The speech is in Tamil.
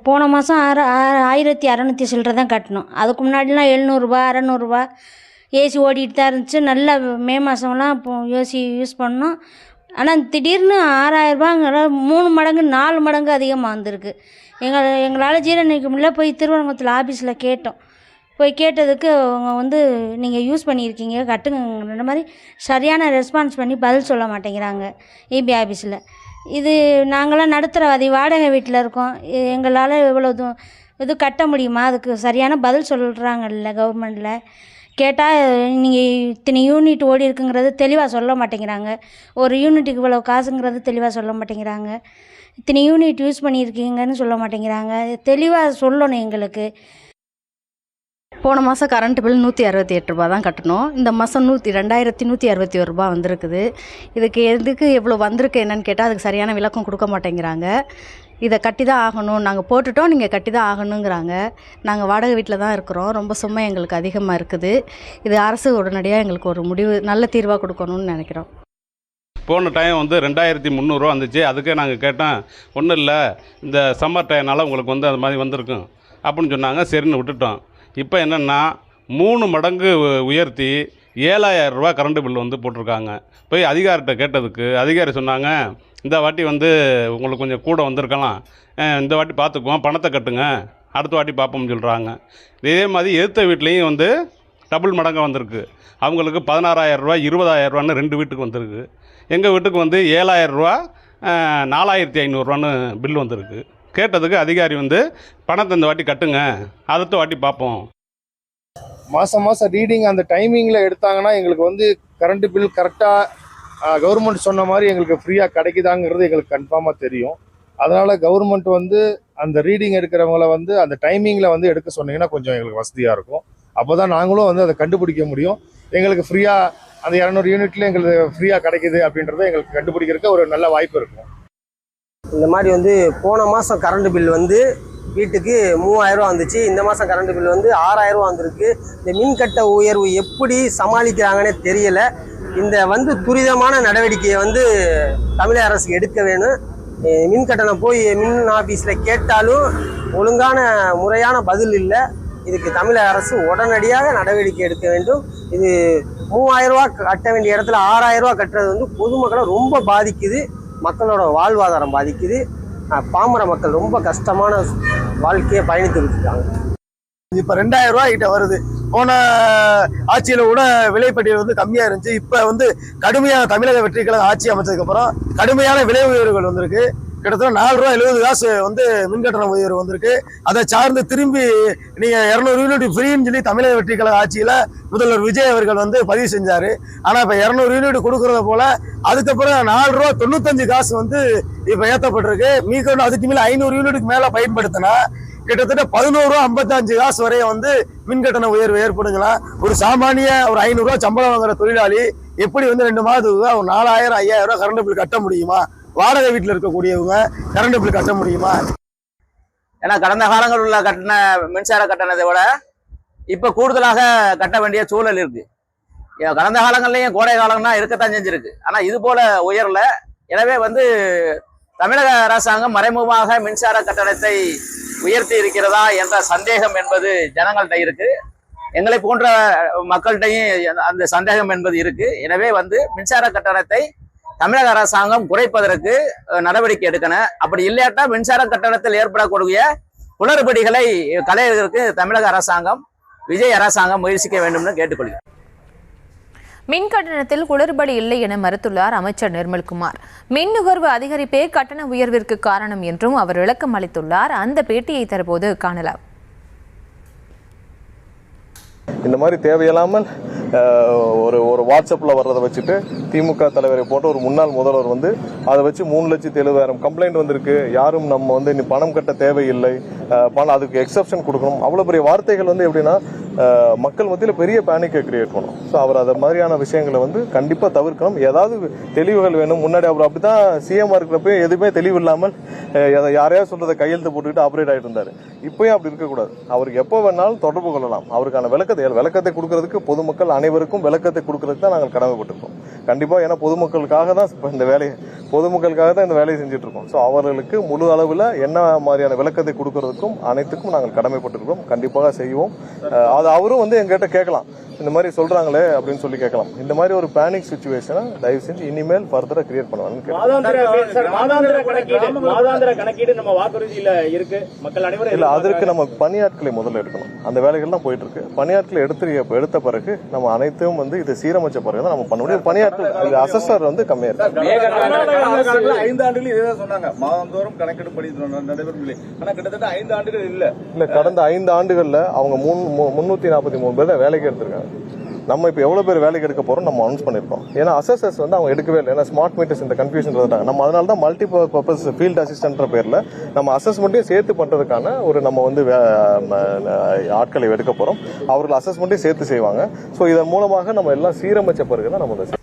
போன மாதம் 1600 சில்லற தான் கட்டணும். அதுக்கு முன்னாடிலாம் 700 600 ஏசி ஓடிட்டு தான் இருந்துச்சு. நல்லா மே மாதம்லாம் இப்போ ஏசி யூஸ் பண்ணோம். ஆனால் திடீர்னு 6000ங்கிற 3 மடங்கு 4 மடங்கு அதிகமாக வந்திருக்கு. எங்களால் ஜீரணிக்க முடியல. போய் திருவரங்கத்தில் ஆஃபீஸில் கேட்டோம். போய் கேட்டதுக்கு அவங்க நீங்கள் யூஸ் பண்ணியிருக்கீங்க கட்டுங்கன்ற மாதிரி சரியான ரெஸ்பான்ஸ் பண்ணி பதில் சொல்ல மாட்டேங்கிறாங்க இபி ஆஃபீஸில். இது நாங்களாம் நடுத்தரவாதி, வாடகை வீட்டில் இருக்கோம். எங்களால் இவ்வளோ இது கட்ட முடியுமா? அதுக்கு சரியான பதில் சொல்கிறாங்கல்ல கவர்மெண்ட்டில். கேட்டால் நீங்கள் இத்தனை யூனிட் ஓடி இருக்குங்கிறது தெளிவாக சொல்ல மாட்டேங்கிறாங்க. ஒரு யூனிட்டுக்கு இவ்வளோ காசுங்கிறது தெளிவாக சொல்ல மாட்டேங்கிறாங்க. இத்தனை யூனிட் யூஸ் பண்ணியிருக்கீங்கன்னு சொல்ல மாட்டேங்கிறாங்க. தெளிவாக சொல்லணும் எங்களுக்கு. போன மாதம் கரண்ட் பில் 168 ரூபா தான் கட்டணும். இந்த மாதம் 2161 ரூபா வந்திருக்குது. இதுக்கு எதுக்கு எவ்வளோ வந்திருக்கு என்னன்னு கேட்டால் அதுக்கு சரியான விளக்கம் கொடுக்க மாட்டேங்கிறாங்க. இதை கட்டி தான் ஆகணும், நாங்கள் போட்டுட்டோம், நீங்கள் கட்டி தான் ஆகணுங்கிறாங்க. நாங்கள் வாடகை வீட்டில் தான் இருக்கிறோம். ரொம்ப சும்மா எங்களுக்கு அதிகமாக இருக்குது. இது அரசு உடனடியாக எங்களுக்கு ஒரு முடிவு, நல்ல தீர்வாக கொடுக்கணும்னு நினைக்கிறோம். போன டைம் 2300 ரூபா வந்துச்சு. அதுக்கே நாங்கள் கேட்டோம், ஒன்றும் இல்லை இந்த சம்மர் டைம்னால உங்களுக்கு அது மாதிரி வந்திருக்கும் அப்படின்னு சொன்னாங்க. சரின்னு விட்டுட்டோம். இப்போ என்னென்னா 3 மடங்கு உயர்த்தி 7000 ரூபா கரண்ட் பில் போட்டிருக்காங்க. போய் அதிகாரிகிட்ட கேட்டதுக்கு அதிகாரி சொன்னாங்க, இந்த வாட்டி உங்களுக்கு கொஞ்சம் கூட வந்திருக்கலாம், இந்த வாட்டி பார்த்துக்குவோம், பணத்தை கட்டுங்க, அடுத்த வாட்டி பார்ப்போம்னு சொல்கிறாங்க. இதே மாதிரி எதிர்த்த வீட்லேயும் டபுள் மடங்காக வந்திருக்கு. அவங்களுக்கு 16000 ரூபா 20000 ரூபான்னு 2 வீட்டுக்கு வந்திருக்கு. எங்கள் வீட்டுக்கு 7000 ரூபா 4500 ரூபான்னு பில் வந்திருக்கு. கேட்டதுக்கு அதிகாரி பணத்தை இந்த வாட்டி கட்டுங்க, அடுத்த வாட்டி பார்ப்போம். மாதம் ரீடிங் அந்த டைமிங்கில் எடுத்தாங்கன்னா எங்களுக்கு கரண்ட் பில் கரெக்டாக கவர்மெண்ட் சொன்ன மாதிரி எங்களுக்கு ஃப்ரீயாக கிடைக்குதாங்கிறது எங்களுக்கு கன்ஃபார்மாக தெரியும். அதனால் கவர்மெண்ட் அந்த ரீடிங் எடுக்கிறவங்கள அந்த டைமிங்கில் எடுக்க சொன்னீங்கன்னா கொஞ்சம் எங்களுக்கு வசதியாக இருக்கும். அப்போ தான் நாங்களும் அதை கண்டுபிடிக்க முடியும். எங்களுக்கு ஃப்ரீயாக அந்த 200 யூனிட்ல எங்களுக்கு ஃப்ரீயாக கிடைக்குது அப்படின்றத எங்களுக்கு கண்டுபிடிக்கிறதுக்கு ஒரு நல்ல வாய்ப்பு இருக்கும். இந்த மாதிரி போன மாதம் கரண்ட் பில் வீட்டுக்கு 3000 ரூபா வந்துச்சு. இந்த மாதம் கரண்ட் பில் 6000 ரூபா வந்திருக்கு. இந்த மின்கட்ட உயர்வு எப்படி சமாளிக்கிறாங்கன்னே தெரியல. இந்த துரிதமான நடவடிக்கையை தமிழக அரசு எடுக்க வேணும். மின் கட்டணம் போய் மின் ஆஃபீஸில் கேட்டாலும் ஒழுங்கான முறையான பதில் இல்லை. இதுக்கு தமிழக அரசு உடனடியாக நடவடிக்கை எடுக்க வேண்டும். இது 3000 ரூபா கட்ட வேண்டிய இடத்துல 6000 ரூபா கட்டுறது பொதுமக்களை ரொம்ப பாதிக்குது. மக்களோட வாழ்வாதாரம் பாதிக்குது. பாமர மக்கள் ரொம்ப கஷ்டமான வாழ்க்கையை பயணித்துக்கிட்டு இருக்காங்க. இப்போ 2000 ரூபா கிட்ட வருது. போன ஆட்சியில கூட விலைப்பட்டியல் கம்மியா இருந்துச்சு. இப்ப கடுமையான தமிழக வெற்றி கழகம் ஆட்சி அமைச்சதுக்கு அப்புறம் கடுமையான விலை உயர்வுகள் வந்திருக்கு. கிட்டத்தட்ட 4 ரூபா 70 காசு மின்கட்டண உயர்வு வந்திருக்கு. அதை சார்ந்து திரும்பி நீங்க 200 யூனிட் ஃப்ரீன்னு சொல்லி தமிழக வெற்றி கழக ஆட்சியில முதல்வர் விஜய் அவர்கள் பதிவு செஞ்சாரு. ஆனா இப்ப 200 யூனிட் கொடுக்கறத போல அதுக்கப்புறம் 4 ரூபா 95 காசு இப்ப ஏற்றப்பட்டிருக்கு. மீண்டும் அதுக்கு மேல 500 யூனிட்டுக்கு மேல பயன்படுத்தினா கிட்டத்தட்ட 11 ரூபா 55 காசு வரைய மின்கட்டண உயர்வு ஏற்படுங்களா. ஒரு சாமானிய ஒரு 500 ரூபா சம்பளம் வாங்குற தொழிலாளி எப்படி 2 மாதத்துக்கு ஒரு 4000 5000 ரூபா கரண்ட் பில் கட்ட முடியுமா? வாடகை வீட்டில் இருக்கக்கூடியவங்க கரண்ட் பில் கட்ட முடியுமா? ஏன்னா கடந்த காலங்களில் உள்ள கட்டண மின்சார கட்டணத்தை விட இப்ப கூடுதலாக கட்ட வேண்டிய சூழல் இருக்கு. கடந்த காலங்கள்லயும் கோடை காலம்னா இருக்கத்தான் செஞ்சிருக்கு. ஆனா இது போல உயரல. எனவே தமிழக அரசாங்கம் மறைமுகமாக மின்சார கட்டணத்தை உயர்த்தி இருக்கிறதா என்ற சந்தேகம் என்பது ஜனங்கள்கிட்ட இருக்கு. எங்களை போன்ற மக்கள்கிட்டையும் அந்த சந்தேகம் என்பது இருக்கு. எனவே மின்சார கட்டணத்தை தமிழக அரசாங்கம் குறைப்பதற்கு நடவடிக்கை எடுக்கணும். அப்படி இல்லாட்டா மின்சார கட்டணத்தில் ஏற்படக்கூடிய குளறுபடிகளை களைவதற்கு தமிழக அரசாங்கம், விஜய் அரசாங்கம் முயற்சிக்க வேண்டும்னு கேட்டுக்கொள்கிறேன். மின் கட்டணத்தில் குளறுபடி இல்லை என மறுத்துள்ளார் அமைச்சர் நிர்மல்குமார். மின் நுகர்வு அதிகரிப்பே கட்டண உயர்விற்கு காரணம் என்றும் அவர் விளக்கம் அளித்துள்ளார். அந்த பேட்டியை தற்போது காணலாம். இந்த மாதிரி தேவையில்லாமல் ஒரு வாட்ஸ்அப்பில் வர்றதை வச்சுட்டு திமுக தலைவரை போட்டு ஒரு முன்னாள் முதல்வர் அதை வச்சு 3,70,000 கம்ப்ளைண்ட் வந்திருக்கு. யாரும் நம்ம நீ பணம் கட்ட தேவையில்லை, பணம் அதுக்கு எக்ஸப்ஷன் கொடுக்கணும், அவ்வளோ பெரிய வார்த்தைகள் எப்படின்னா மக்கள் மத்தியில் பெரிய பேனிக்கை கிரியேட் பண்ணும். ஸோ அவர் அதை மாதிரியான விஷயங்களை கண்டிப்பாக தவிர்க்கணும். ஏதாவது தெளிவுகள் வேணும். முன்னாடி அவர் அப்படி தான் சிஎம்ஆர் இருக்கிறப்ப எதுவுமே தெளிவு இல்லாமல் யாரையாவது சொல்றதை கையெழுத்து போட்டுக்கிட்டு ஆப்ரேட் ஆகிட்டு இருந்தார். இப்பயும் அப்படி இருக்கக்கூடாது. அவருக்கு எப்போ வேணாலும் தொடர்பு கொள்ளலாம். அவருக்கான விளக்கத்தை கொடுக்கறதுக்கு பொதுமக்கள் அனைவருக்கும் விளக்கத்தை கொடுக்கறதுக்கு தான் நாங்கள் கடமைப்பட்டிருக்கோம். கண்டிப்பாக ஏன்னா பொதுமக்களுக்காக தான் இந்த வேலையை செஞ்சுட்டு இருக்கோம். ஸோ அவர்களுக்கு முழு அளவில் என்ன மாதிரியான விளக்கத்தை கொடுக்கறதுக்கு செய்வதற்கும் அனைத்துக்கும் நாங்கள் கடமைப்பட்டிருக்கிறோம். கண்டிப்பாக செய்வோம். அது அவரும் வந்து எங்ககிட்ட கேட்கலாம், இந்த மாதிரி சொல்றாங்களே அப்படின்னு சொல்லி கேட்கலாம். இந்த மாதிரி ஒரு பேனிக் சுச்சுவேஷனை தயவு செஞ்சு இனிமேல் ஃபர்தரா கிரியேட் பண்ணுவாங்க. இல்ல, அதற்கு நம்ம பணியாட்களை முதல்ல எடுக்கணும். அந்த வேலைகள் தான் போயிட்டு இருக்கு. பணியாட்களை எடுத்த பிறகு நம்ம அனைத்தும் வந்து இது சீரமைச்ச பிறகு தான் நம்ம பண்ண முடியும். பணியாட்கள் அசஸ்டர் வந்து கம்மியா இருக்கு. 5 ஆண்டுகள் இதே சொன்னாங்க, மாதந்தோறும் கணக்கெடுப்படி நடைபெறவில்லை. ஆனா கிட்டத்தட்ட 5 ஆண்டுகள் இல்ல. கடந்த 5 ஆண்டுகள்ல அவங்க 343 பேர் வேலைக்கு எடுத்திருக்காங்க. நம்ம இப்போ எவ்வளோ பேர் வேலைக்கு எடுக்க போகிறோம் நம்ம அனௌன்ஸ் பண்ணியிருக்கோம். ஏன்னா அசஸர்ஸ் வந்து அவங்க எடுக்கவே இல்லை. ஏன்னா ஸ்மார்ட் மீட்டர்ஸ் இந்த கன்ஃபியூஷன் வந்துட்டாங்க. நம்ம அதனால தான் மல்டி பர்பஸ் ஃபீல்ட் அசிஸ்டன்ட்ன்ற பேரில் நம்ம அசஸ்மெண்ட்டையும் சேர்த்து பண்ணுறதுக்கான ஒரு நம்ம வந்து ஆட்களை எடுக்க போகிறோம். அவர்கள் அசஸ்மெண்ட்டையும் சேர்த்து செய்வாங்க. ஸோ இதன் மூலமாக நம்ம எல்லாம் சீரமைச்ச பிறகு தான் நம்ம